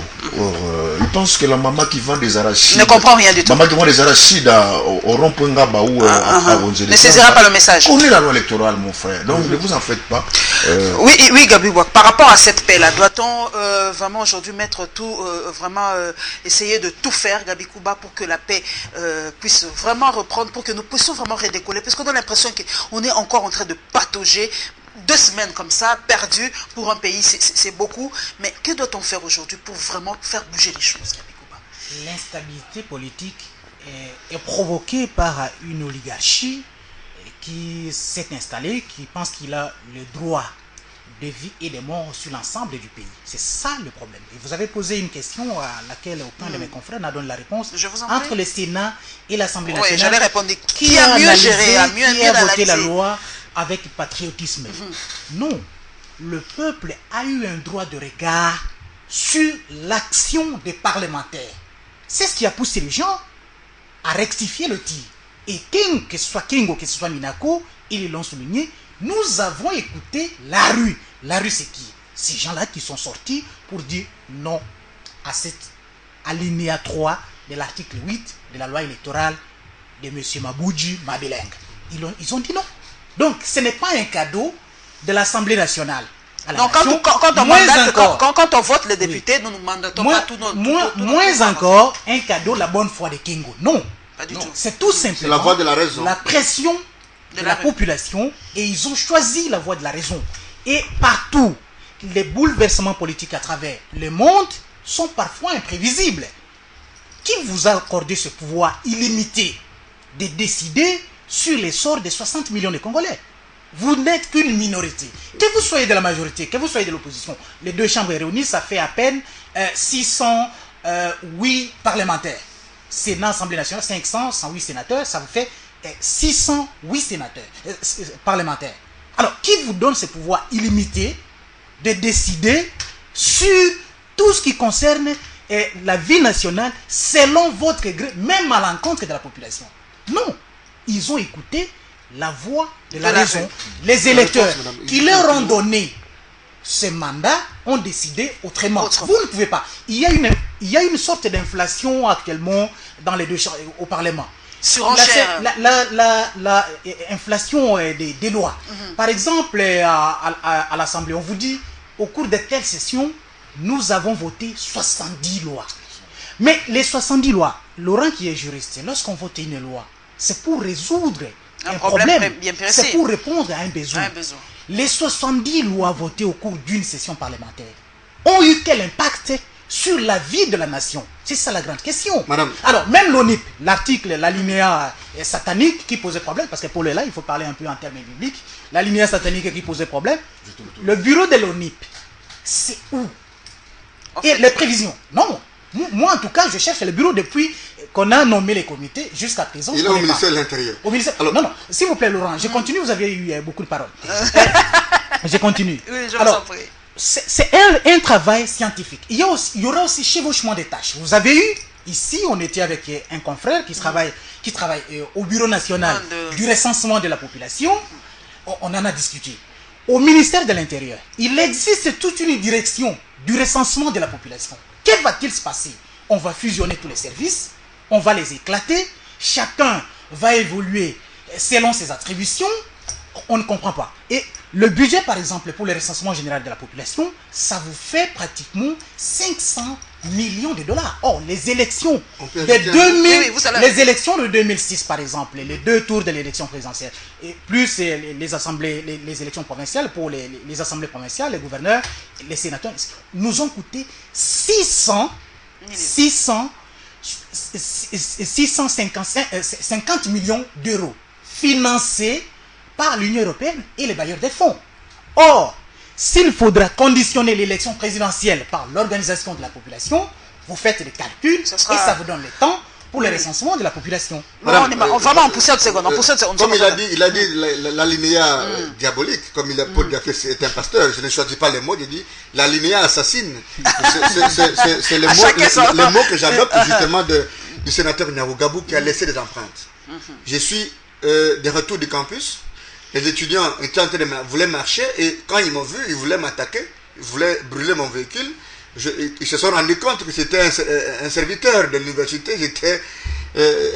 Ils pensent que la maman qui vend des arachides... Ne comprend rien du tout. Maman qui vend des arachides au rond-point Ngaba ou à Ronzele. Ne saisira pas le message. Connaît la loi électorale, mon frère. Donc ne vous en faites pas. Oui, Gabi Bouak. Par rapport à cette paix-là, doit-on vraiment aujourd'hui mettre tout, essayer de tout faire, Gabi Kouba, pour que la paix puisse vraiment reprendre, pour que nous puissions vraiment redécoller? Parce qu'on a l'impression qu'on est encore en train de patauger. 2 semaines comme ça, perdues pour un pays, c'est beaucoup. Mais que doit-on faire aujourd'hui pour vraiment faire bouger les choses, Gabi Kouba? L'instabilité politique est provoquée par une oligarchie qui s'est installée, qui pense qu'il a le droit de vie et de mort sur l'ensemble du pays. C'est ça le problème. Et vous avez posé une question à laquelle aucun de mes confrères n'a donné la réponse. Je vous en entre le Sénat et l'Assemblée nationale. Oui, j'allais répondre. Qui a mieux géré, qui a voté la loi avec patriotisme? Non. Le peuple a eu un droit de regard sur l'action des parlementaires. C'est ce qui a poussé les gens à rectifier le tir. Et que ce soit Kingo, que ce soit Minako, ils l'ont souligné, nous avons écouté la rue. La rue, c'est qui? Ces gens-là qui sont sortis pour dire non à cette alinéa 3 de l'article 8 de la loi électorale de M. Maboudji Mabeleng. Ils ont dit non. Donc, ce n'est pas un cadeau de l'Assemblée nationale. Donc, quand on vote les députés, nous ne mandatons pas tout notre... Moins encore, un cadeau la bonne foi de Kingo. Non. Pas du tout. C'est tout simplement la voie de la raison. La pression de la population, et ils ont choisi la voie de la raison. Et partout, les bouleversements politiques à travers le monde sont parfois imprévisibles. Qui vous a accordé ce pouvoir illimité de décider sur les sorts des 60 millions de Congolais? Vous n'êtes qu'une minorité. Que vous soyez de la majorité, que vous soyez de l'opposition, les deux chambres réunies, ça fait à peine 608 parlementaires. Sénat, Assemblée nationale, 508 sénateurs, ça vous fait 608 sénateurs, parlementaires. Alors, qui vous donne ce pouvoir illimité de décider sur tout ce qui concerne la vie nationale selon votre gré, même à l'encontre de la population? Non, ils ont écouté la voix de la raison. Les électeurs qui leur ont donné ce mandat ont décidé autrement. Vous ne pouvez pas. Il y a une sorte d'inflation actuellement dans les deux chambres au Parlement. Surenchère. L'inflation des lois. Par exemple, à l'Assemblée, on vous dit, au cours de telle session, nous avons voté 70 lois. Mais les 70 lois, Laurent qui est juriste, lorsqu'on vote une loi, c'est pour résoudre un problème, bien précis. c'est pour répondre à un besoin. Un besoin. Les 70 lois votées au cours d'une session parlementaire ont eu quel impact sur la vie de la nation? C'est ça la grande question. Madame. Alors, même l'ONIP, l'article, l'alinéa satanique qui posait problème, parce que pour le là, il faut parler un peu en termes bibliques, l'alinéa satanique qui posait problème, le bureau de l'ONIP, c'est où? Et les prévisions? Non. Moi, en tout cas, je cherche le bureau depuis qu'on a nommé les comités jusqu'à présent. Il est au ministère de l'Intérieur. Au ministère... Alors, non, s'il vous plaît, Laurent, je continue, vous avez eu beaucoup de paroles. Je continue. Oui, je vous en prie. C'est un travail scientifique. Il y aura aussi chevauchement des tâches. Vous avez eu, ici, on était avec un confrère qui travaille au Bureau national du recensement de la population. On en a discuté. Au ministère de l'Intérieur, il existe toute une direction du recensement de la population. Que va-t-il se passer? On va fusionner tous les services, on va les éclater, chacun va évoluer selon ses attributions. On ne comprend pas. Et le budget, par exemple, pour le recensement général de la population, ça vous fait pratiquement 500 millions de dollars. Or, les élections de les élections de 2006, par exemple, les 2 tours de l'élection présidentielle, et plus les assemblées, les élections provinciales pour les assemblées provinciales, les gouverneurs, les sénateurs, nous ont coûté 650 millions d'euros financés par l'Union européenne et les bailleurs des fonds. Or, s'il faudra conditionner l'élection présidentielle par l'organisation de la population, vous faites des calculs et ça vous donne le temps pour le recensement de la population. Madame, vraiment, on pousse une seconde. Comme il a dit l'alinéa diabolique, comme il a dit que c'est un pasteur, je ne choisis pas les mots, il dit l'alinéa assassine. C'est le mot que j'adopte justement du sénateur Nyarugabou qui a laissé des empreintes. Je suis de retour du campus. Les étudiants étaient en train voulaient marcher et quand ils m'ont vu, ils voulaient m'attaquer, ils voulaient brûler mon véhicule. Ils se sont rendus compte que c'était un serviteur de l'université, j'étais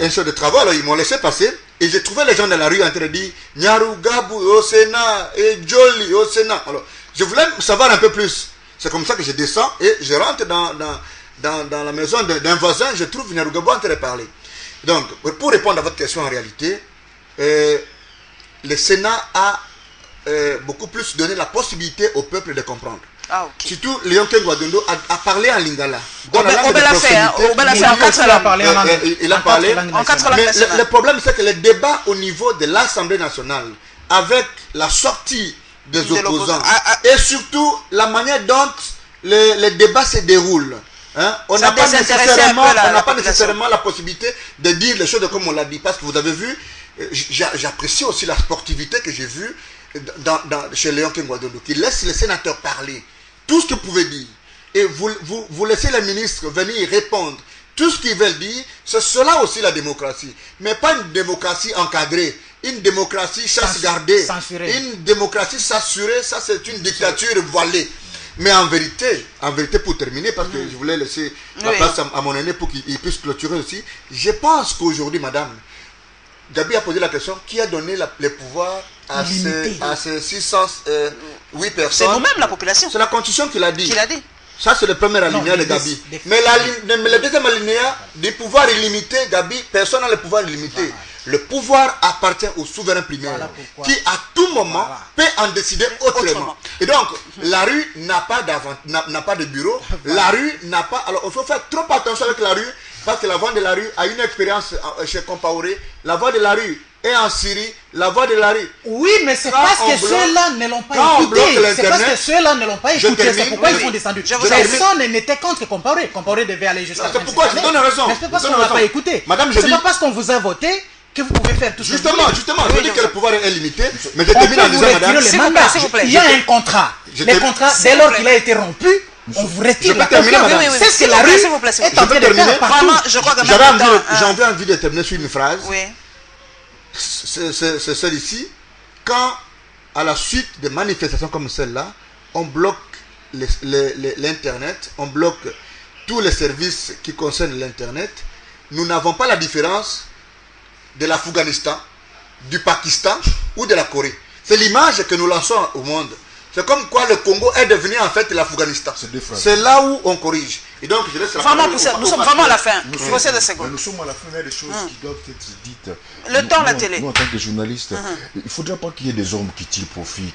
un chef de travail, alors ils m'ont laissé passer et j'ai trouvé les gens dans la rue en train de dire Nyarugabou au Sénat et Jolly au Sénat. Alors je voulais savoir un peu plus. C'est comme ça que je descends et je rentre dans la maison d'un voisin, je trouve Nyarugabou en train de parler. Donc, pour répondre à votre question en réalité, le Sénat a beaucoup plus donné la possibilité au peuple de comprendre. Ah, okay. Surtout, Léon Kengwadondo a parlé en lingala. On l'a fait en 4 langues. Il a parlé en 4 langues. Mais le problème, c'est que le débat au niveau de l'Assemblée nationale, avec la sortie des opposants, et surtout la manière dont les débats se déroulent, hein, on n'a pas nécessairement la possibilité de dire les choses comme on l'a dit. Parce que vous avez vu, j'apprécie aussi la sportivité que j'ai vue chez Léon Kengwadondo, qui laisse les sénateurs parler tout ce qu'ils pouvaient dire. Et vous laissez les ministres venir répondre tout ce qu'ils veulent dire. C'est cela aussi la démocratie. Mais pas une démocratie encadrée, une démocratie chasse gardée, une démocratie s'assurer, ça c'est une dictature voilée. Mais en vérité, pour terminer, parce que je voulais laisser la place à mon aîné pour qu'il puisse clôturer aussi, je pense qu'aujourd'hui, madame, Gabi a posé la question, qui a donné les pouvoirs à ces 608 personnes? C'est nous-mêmes, la population. C'est la Constitution qui l'a dit. Ça, c'est le premier alinéa de Gabi. Mais le deuxième alinéa, du pouvoir illimité, Gabi, personne n'a le pouvoir illimité. Le pouvoir appartient au souverain primaire, qui à tout moment peut en décider autrement. Et donc, la rue n'a pas de bureau, la rue n'a pas... Alors, il faut faire trop attention avec la rue, parce que la voix de la rue a une expérience chez Compaoré. La voix de la rue est en Syrie, la voix de la rue. Oui, mais c'est parce que ceux-là ne l'ont pas écouté. C'est parce que ceux-là ne l'ont pas écouté. C'est pourquoi ils sont descendus. Personne n'était contre Compaoré. Compaoré devait aller jusqu'à la fin. C'est pourquoi je donne raison. Mais c'est parce qu'on n'a pas écouté. C'est pas parce qu'on vous a voté que vous pouvez faire tout ça. Justement, je dis que le pouvoir est limité. Mais je termine en disant, madame, il y a un contrat. Le contrat, dès lors qu'il a été rompu, on vous retire la confiance. C'est ce que la rue est en train de faire partout. J'avais envie de terminer sur une phrase. C'est celle-ci. Quand, à la suite de manifestations comme celle-là, on bloque l'Internet, on bloque tous les services qui concernent l'Internet, nous n'avons pas la différence de l'Afghanistan, du Pakistan ou de la Corée. C'est l'image que nous lançons au monde. C'est comme quoi le Congo est devenu en fait l'Afghanistan. C'est là où on corrige. Et donc, je laisse la vraiment, nous sommes vraiment à la fin. Nous sommes à la fin, il y a des choses qui doivent être dites. Le temps, la télé. Nous, en tant que journalistes, il ne faudra pas qu'il y ait des hommes qui tirent profit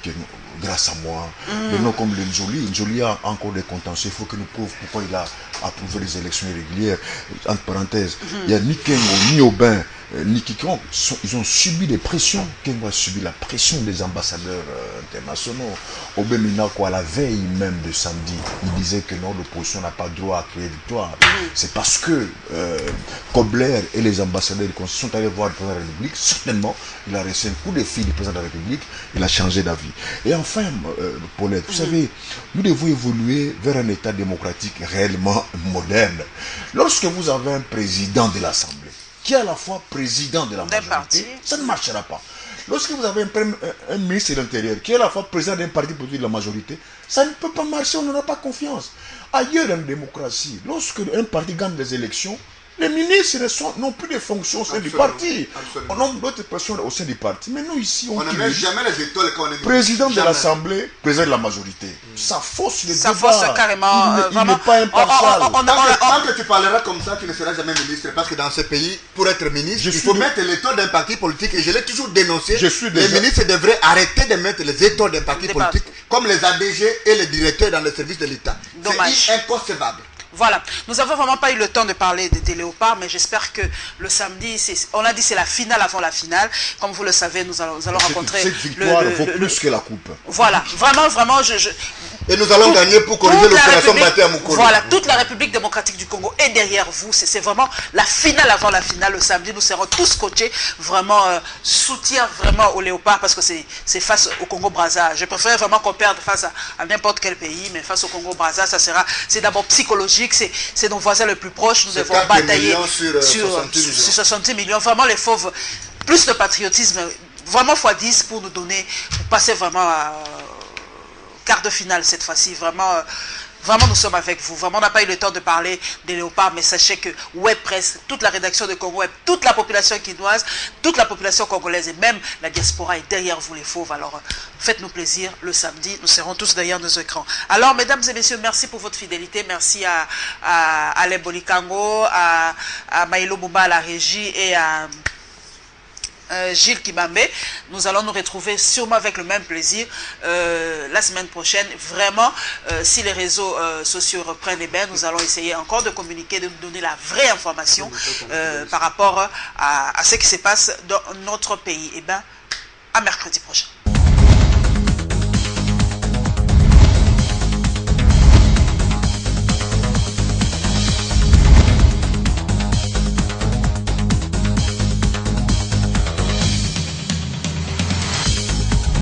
grâce à moi. Des noms comme Njoli a encore des contentieux. Il faut que nous prouve pourquoi il a approuvé les élections irrégulières. Entre parenthèses, il y a ni Kengo, ni Aubin, ni quiconque. Ils ont subi des pressions. Kengo a subi la pression des ambassadeurs internationaux. Aubin Minako, à la veille même de samedi, il disait que non, l'opposition n'a pas droit à créer victoire. C'est parce que Kobler et les ambassadeurs sont allés voir le président de la République. Certainement, il a reçu un coup de fil du président de la République. Il a changé d'avis. Et enfin, Paulette, vous savez, nous devons évoluer vers un État démocratique réellement moderne. Lorsque vous avez un président de l'Assemblée, qui est à la fois président de la majorité, ça ne marchera pas. Lorsque vous avez un ministre de l'Intérieur qui est à la fois président d'un parti politique de la majorité, ça ne peut pas marcher, on n'aura pas confiance. Ailleurs en démocratie, lorsque un parti gagne des élections, les ministres n'ont plus de fonctions au sein du parti. On a d'autres personnes au sein du parti. Mais nous ici, on ne met jamais les étoiles quand on est président de l'Assemblée, président de la majorité. Ça fausse le débat. Ça fausse carrément. Il n'est pas impartial. Tant que tu parleras comme ça, tu ne seras jamais ministre. Parce que dans ce pays, pour être ministre, il faut mettre l'étoile d'un parti politique. Et je l'ai toujours dénoncé. Les ministres devraient arrêter de mettre les étoiles d'un parti politique, comme les ADG et les directeurs dans le service de l'État. C'est inconcevable. Voilà, nous n'avons vraiment pas eu le temps de parler des léopards, mais j'espère que le samedi, on a dit c'est la finale avant la finale. Comme vous le savez, nous allons rencontrer... Cette victoire vaut plus que la coupe. Voilà, vraiment, Et nous allons gagner pour corriger l'opération Baté à Mukolo. Voilà, toute la République démocratique du Congo est derrière vous. C'est vraiment la finale avant la finale. Le samedi, nous serons tous coachés. Vraiment, soutien vraiment aux léopards parce que c'est face au Congo-Brazza. Je préfère vraiment qu'on perde face à n'importe quel pays, mais face au Congo-Brazza, c'est d'abord psychologique. C'est nos voisins les plus proches. Nous devons batailler sur 60 millions. Vraiment, les fauves, plus de patriotisme, vraiment x10 pour nous donner, pour passer vraiment à quart de finale cette fois-ci. Vraiment, nous sommes avec vous. Vraiment, on n'a pas eu le temps de parler des léopards, mais sachez que Web Presse, toute la rédaction de Congo Web, toute la population quinoise, toute la population congolaise et même la diaspora est derrière vous les fauves. Alors, faites-nous plaisir le samedi. Nous serons tous derrière nos écrans. Alors, mesdames et messieurs, merci pour votre fidélité. Merci à Alain Bolikango, à Maïlo Bouba à la régie et à Gilles Kibambe. Nous allons nous retrouver sûrement avec le même plaisir la semaine prochaine. Vraiment, si les réseaux sociaux reprennent, eh bien, nous allons essayer encore de communiquer, de nous donner la vraie information par rapport à ce qui se passe dans notre pays. Eh bien, à mercredi prochain.